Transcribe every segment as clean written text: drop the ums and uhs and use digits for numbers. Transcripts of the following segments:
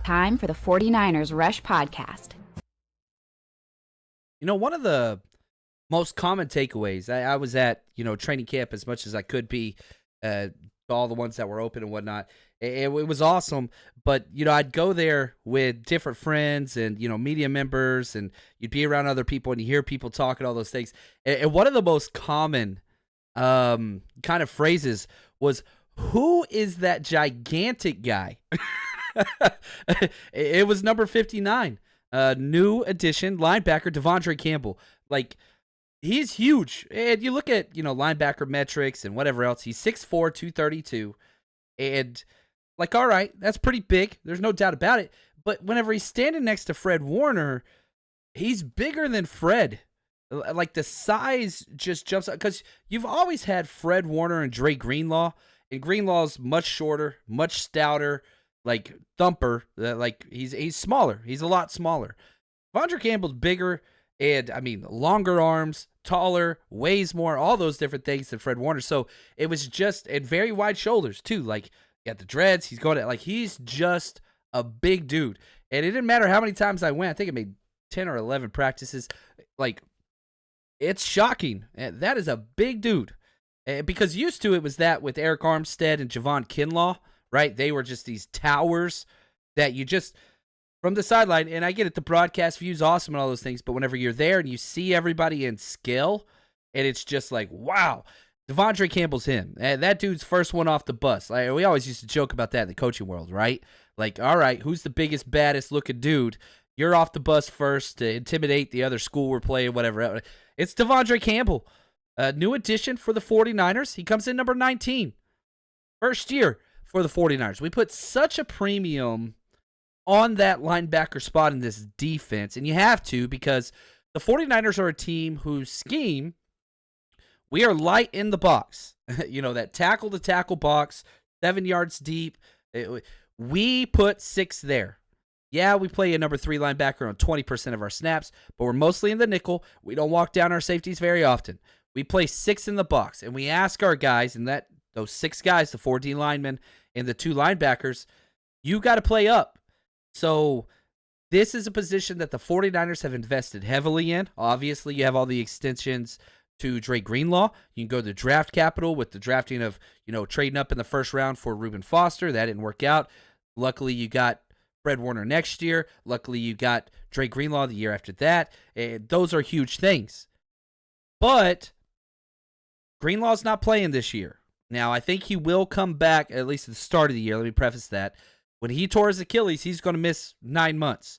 Time for the 49ers Rush Podcast. You know, one of the most common takeaways, I was at, training camp as much as I could be, all the ones that were open and whatnot. It was awesome, but, I'd go there with different friends and, media members, and you'd be around other people and you hear people talk and all those things. And one of the most common kind of phrases was, "Who is that gigantic guy?" It was number 59. New addition, linebacker De'Vondre Campbell. Like, he's huge. And you look at, linebacker metrics and whatever else. He's 6'4", 232. And, all right, that's pretty big. There's no doubt about it. But whenever he's standing next to Fred Warner, he's bigger than Fred. Like, the size just jumps out. Because you've always had Fred Warner and Dre Greenlaw. And Greenlaw's much shorter, much stouter. Like thumper, he's smaller. He's a lot smaller. De'Vondre Campbell's bigger and, longer arms, taller, weighs more, all those different things than Fred Warner. So it was just, and very wide shoulders too. Like, got the dreads. He's going to, he's just a big dude. And it didn't matter how many times I went. I think I made 10 or 11 practices. It's shocking. That is a big dude. Because used to it was that with Eric Armstead and Javon Kinlaw. Right? They were just these towers that you just, from the sideline, and I get it, the broadcast view's awesome and all those things, but whenever you're there and you see everybody in skill, and it's just like, wow, De'Vondre Campbell's him. And that dude's first one off the bus. We always used to joke about that in the coaching world, right? All right, who's the biggest, baddest looking dude? You're off the bus first to intimidate the other school we're playing, whatever. It's De'Vondre Campbell. New addition for the 49ers. He comes in number 19. First year for the 49ers. We put such a premium on that linebacker spot in this defense, and you have to, because the 49ers are a team whose scheme, we are light in the box. That tackle-to-tackle box, 7 yards deep. We put 6 there. Yeah, we play a number 3 linebacker on 20% of our snaps, but we're mostly in the nickel. We don't walk down our safeties very often. We play 6 in the box, and we ask our guys, and those 6 guys, the 4 D linemen and the 2 linebackers, you got to play up. So this is a position that the 49ers have invested heavily in. Obviously, you have all the extensions to Dre Greenlaw. You can go to draft capital with the drafting of, trading up in the first round for Reuben Foster. That didn't work out. Luckily, you got Fred Warner next year. Luckily, you got Dre Greenlaw the year after that. Those are huge things. But Greenlaw's not playing this year. Now, I think he will come back, at least at the start of the year. Let me preface that. When he tore his Achilles, he's going to miss 9 months,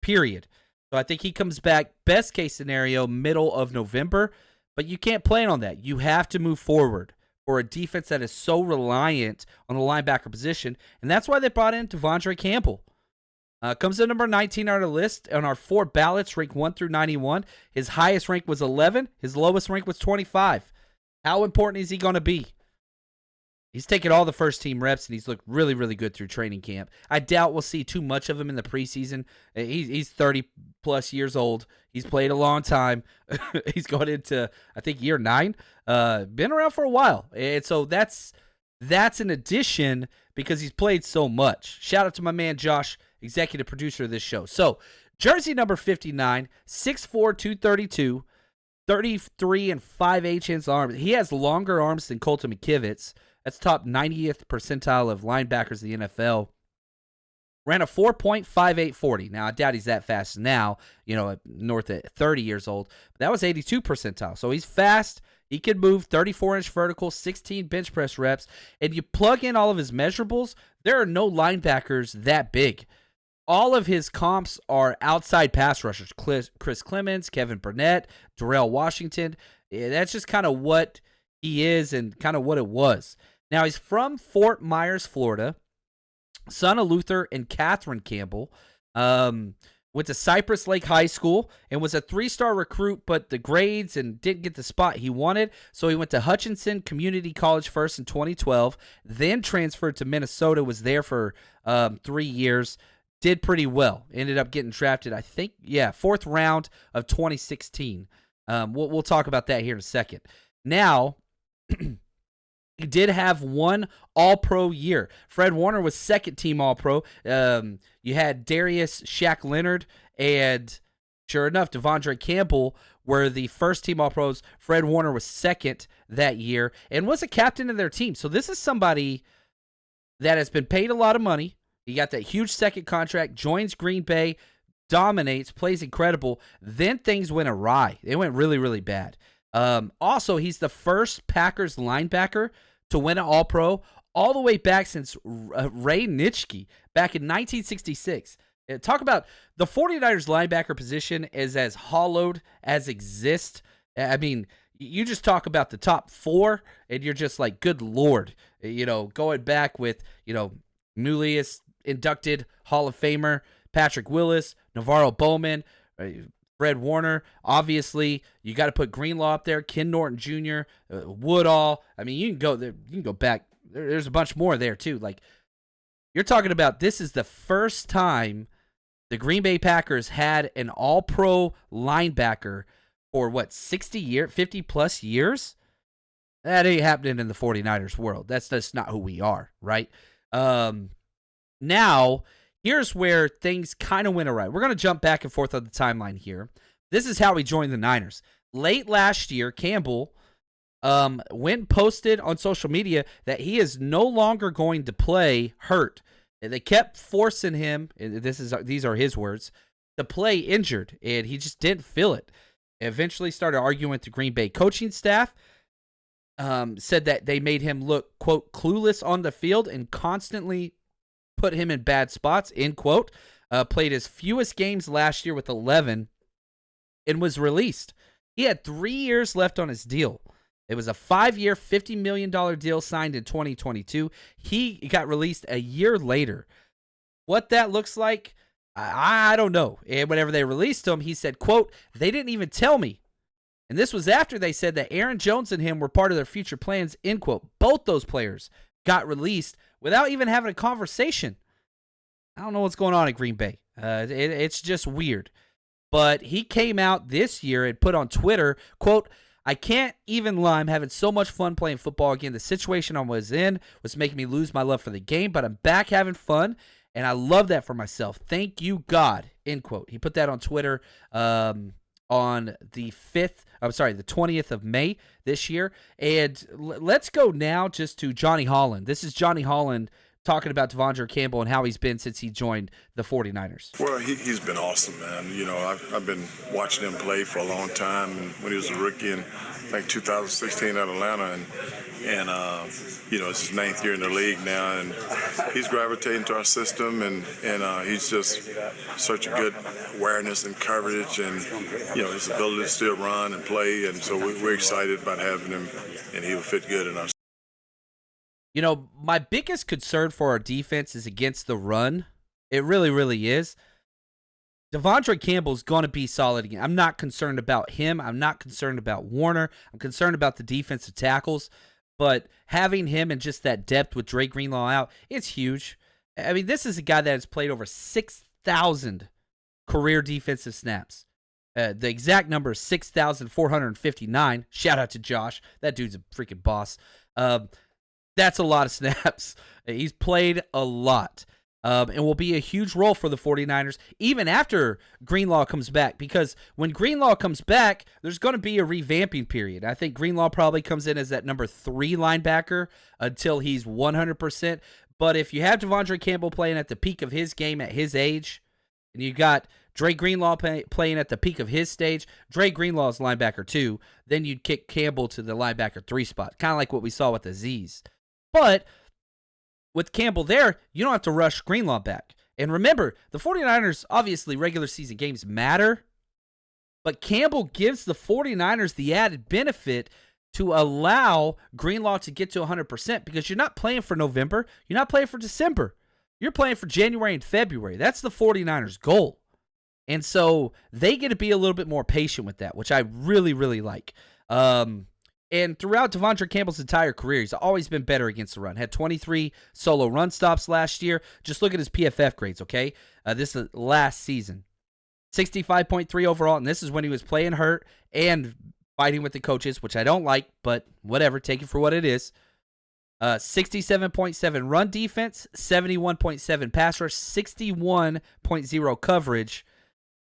period. So I think he comes back, best case scenario, middle of November. But you can't plan on that. You have to move forward for a defense that is so reliant on the linebacker position. And that's why they brought in De'Vondre Campbell. Comes in number 19 on our list. On our 4 ballots, rank 1 through 91. His highest rank was 11. His lowest rank was 25. How important is he going to be? He's taken all the first-team reps, and he's looked really, really good through training camp. I doubt we'll see too much of him in the preseason. He's 30-plus years old. He's played a long time. He's going into, I think, year 9. Been around for a while. And so that's an addition because he's played so much. Shout out to my man Josh, executive producer of this show. So, jersey number 59, 6'4", 232, 33 and 5/8 inch arms. He has longer arms than Colton McKivitz. That's top 90th percentile of linebackers in the NFL. Ran a 4.5840. Now, I doubt he's that fast now, north at 30 years old. But that was 82 percentile. So he's fast. He can move 34-inch vertical, 16 bench press reps. And you plug in all of his measurables, there are no linebackers that big. All of his comps are outside pass rushers. Chris Clemens, Kevin Burnett, Darrell Washington. That's just kind of what he is and kind of what it was. Now, he's from Fort Myers, Florida, son of Luther and Catherine Campbell. Went to Cypress Lake High School and was a 3-star recruit, but the grades and didn't get the spot he wanted. So he went to Hutchinson Community College first in 2012, then transferred to Minnesota, was there for 3 years. Did pretty well. Ended up getting drafted, I think, 4th round of 2016. We'll talk about that here in a second. Now, He did have one All-Pro year. Fred Warner was second-team All-Pro. You had Darius Shaq Leonard, and sure enough, De'Vondre Campbell were the first-team All-Pros. Fred Warner was second that year and was a captain of their team. So this is somebody that has been paid a lot of money. He got that huge second contract, joins Green Bay, dominates, plays incredible. Then things went awry. They went really, really bad. Also, he's the first Packers linebacker to win an All-Pro all the way back since Ray Nitschke back in 1966. Talk about the 49ers linebacker position is as hollowed as exists. I mean, you just talk about the top four, and you're just like, good Lord. Going back with, newly inducted Hall of Famer Patrick Willis, Navarro Bowman, Fred Warner. Obviously, you got to put Greenlaw up there, Ken Norton Jr., Woodall. I mean, you can go there. You can go back. There's a bunch more there too. Like, you're talking about, this is the first time the Green Bay Packers had an All-Pro linebacker for 50 plus years. That ain't happening in the 49ers world. That's just not who we are, right? Now, here's where things kind of went awry. We're going to jump back and forth on the timeline here. This is how he joined the Niners. Late last year, Campbell went posted on social media that he is no longer going to play hurt. And they kept forcing him, and these are his words, to play injured, and he just didn't feel it. Eventually started arguing with the Green Bay coaching staff. Said that they made him look, quote, clueless on the field and constantly put him in bad spots, end quote. Played his fewest games last year with 11 and was released. He had 3 years left on his deal. It was a 5-year, $50 million deal signed in 2022. He got released a year later. What that looks like, I don't know. And whenever they released him, he said, quote, they didn't even tell me. And this was after they said that Aaron Jones and him were part of their future plans, end quote. Both those players got released without even having a conversation. I don't know what's going on at Green Bay. It's just weird. But he came out this year and put on Twitter, quote, I can't even lie. I'm having so much fun playing football again. The situation I was in was making me lose my love for the game, but I'm back having fun, and I love that for myself. Thank you, God, end quote. He put that on Twitter on the 20th of May this year. And let's go now just to Johnny Holland. This is Johnny Holland talking about De'Vondre Campbell and how he's been since he joined the 49ers. Well, he's been awesome, man. I've been watching him play for a long time. And when he was a rookie in, I think, 2016 at Atlanta, and it's his 9th year in the league now, and he's gravitating to our system, and he's just such a good awareness and coverage, and his ability to still run and play, and so we're excited about having him, and he'll fit good in our. My biggest concern for our defense is against the run. It really, really is. De'Vondre Campbell's going to be solid again. I'm not concerned about him. I'm not concerned about Warner. I'm concerned about the defensive tackles. But having him and just that depth with Dre Greenlaw out, it's huge. I mean, this is a guy that has played over 6,000 career defensive snaps. The exact number is 6,459. Shout out to Josh. That dude's a freaking boss. That's a lot of snaps. He's played a lot. And will be a huge role for the 49ers even after Greenlaw comes back. Because when Greenlaw comes back, there's going to be a revamping period. I think Greenlaw probably comes in as that number 3 linebacker until he's 100%. But if you have De'Vondre Campbell playing at the peak of his game at his age, and you got Dre Greenlaw playing at the peak of his stage, Dre Greenlaw's linebacker 2, then you'd kick Campbell to the linebacker 3 spot. Kind of like what we saw with Azeez. But with Campbell there, you don't have to rush Greenlaw back. And remember, the 49ers, obviously, regular season games matter, but Campbell gives the 49ers the added benefit to allow Greenlaw to get to 100% because you're not playing for November. You're not playing for December. You're playing for January and February. That's the 49ers' goal. And so they get to be a little bit more patient with that, which I really, really like. And throughout De'Vondre Campbell's entire career, he's always been better against the run. Had 23 solo run stops last year. Just look at his PFF grades, okay? This is last season. 65.3 overall, and this is when he was playing hurt and fighting with the coaches, which I don't like, but whatever. Take it for what it is. 67.7 run defense, 71.7 pass rush, 61.0 coverage.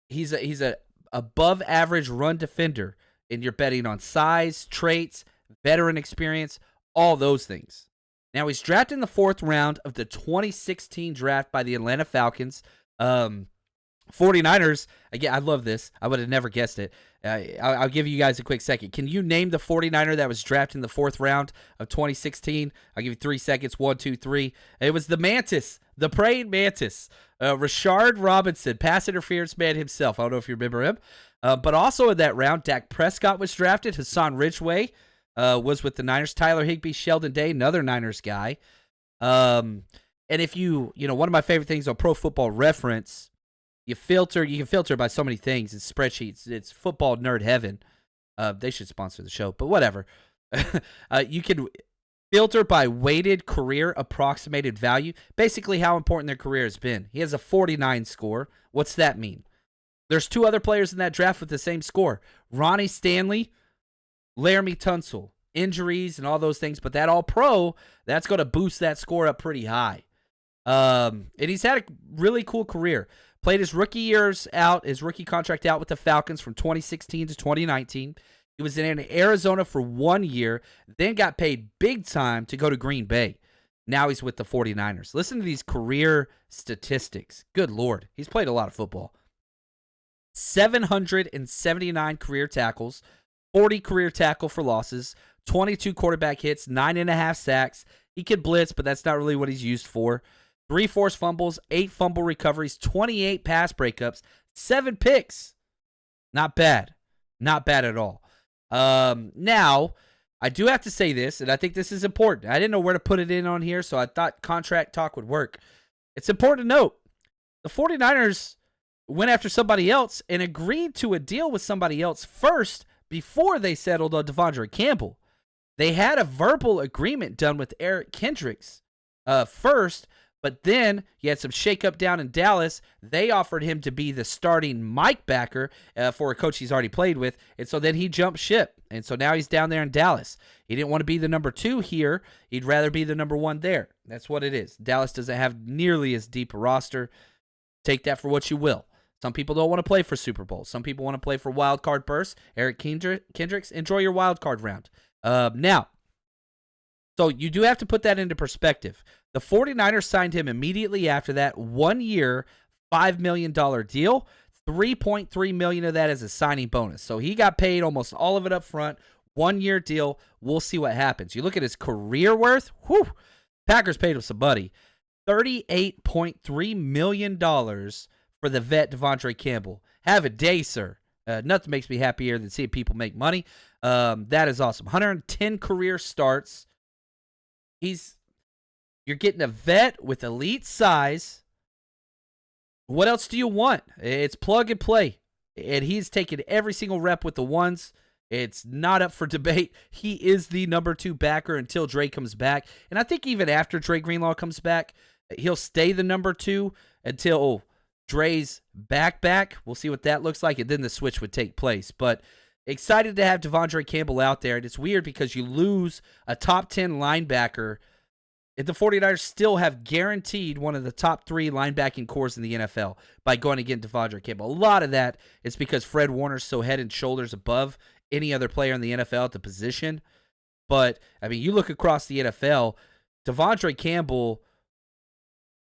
He's a above average run defender, and you're betting on size, traits, veteran experience, all those things. Now, he's drafted in the 4th round of the 2016 draft by the Atlanta Falcons. 49ers, again, I love this. I would have never guessed it. I'll give you guys a quick second. Can you name the 49er that was drafted in the 4th round of 2016? I'll give you 3 seconds. 1, 2, 3. It was the Mantis, the praying Mantis. Rashard Robinson, pass interference man himself. I don't know if you remember him. But also in that round, Dak Prescott was drafted. Hassan Ridgeway was with the Niners. Tyler Higbee, Sheldon Day, another Niners guy. And if you one of my favorite things on Pro Football Reference, you can filter by so many things. It's spreadsheets. It's football nerd heaven. They should sponsor the show, but whatever. You can filter by weighted career approximated value, basically how important their career has been. He has a 49 score. What's that mean? There's 2 other players in that draft with the same score. Ronnie Stanley, Laramie Tunsil. Injuries and all those things, but that all-pro, that's going to boost that score up pretty high. And he's had a really cool career. Played his rookie contract out with the Falcons from 2016 to 2019. He was in Arizona for 1 year, then got paid big time to go to Green Bay. Now he's with the 49ers. Listen to these career statistics. Good Lord. He's played a lot of football. 779 career tackles, 40 career tackle for losses, 22 quarterback hits, 9.5 sacks. He can blitz, but that's not really what he's used for. 3 forced fumbles, 8 fumble recoveries, 28 pass breakups, 7 picks. Not bad. Not bad at all. Now, I do have to say this, and I think this is important. I didn't know where to put it in on here, so I thought contract talk would work. It's important to note, the 49ers went after somebody else and agreed to a deal with somebody else first before they settled on De'Vondre Campbell. They had a verbal agreement done with Eric Kendricks first, but then you had some shakeup down in Dallas. They offered him to be the starting Mike backer for a coach he's already played with, and so then he jumped ship, and so now he's down there in Dallas. He didn't want to be the number 2 here. He'd rather be the number 1 there. That's what it is. Dallas doesn't have nearly as deep a roster. Take that for what you will. Some people don't want to play for Super Bowl. Some people want to play for wild card bursts. Eric Kendricks, enjoy your wild card round. Now, so you do have to put that into perspective. The 49ers signed him immediately after that, 1 year, $5 million deal. $3.3 million of that as a signing bonus. So he got paid almost all of it up front. 1 year deal. We'll see what happens. You look at his career worth. Whew, Packers paid him some money. $38.3 million for the vet De'Vondre Campbell. Have a day, sir. Nothing makes me happier than seeing people make money. That is awesome. 110 career starts. You're getting a vet with elite size. What else do you want? It's plug and play. And he's taken every single rep with the ones. It's not up for debate. He is the number 2 backer until Dre comes back. And I think even after Dre Greenlaw comes back, he'll stay the number 2 until Dre's back. We'll see what that looks like, and then the switch would take place. But excited to have De'Vondre Campbell out there. And it's weird because you lose a top 10 linebacker, and the 49ers still have guaranteed one of the top 3 linebacking cores in the NFL by going to get De'Vondre Campbell. A lot of that is because Fred Warner's so head and shoulders above any other player in the NFL at the position. But, I mean, you look across the NFL, De'Vondre Campbell,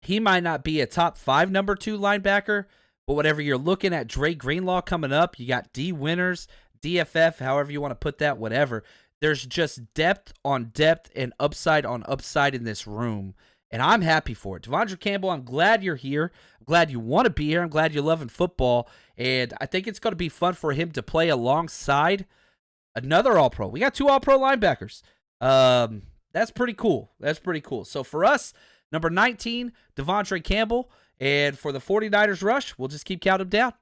he might not be a top 5 number 2 linebacker, but whatever you're looking at, Dre Greenlaw coming up, you got D Winners, DFF, however you want to put that, whatever. There's just depth on depth and upside on upside in this room, and I'm happy for it. De'Vondre Campbell, I'm glad you're here. I'm glad you want to be here. I'm glad you're loving football, and I think it's going to be fun for him to play alongside another All-Pro. We got 2 All-Pro linebackers. That's pretty cool. That's pretty cool. So for us, number 19, De'Vondre Campbell, and for the 49ers rush, we'll just keep counting them down.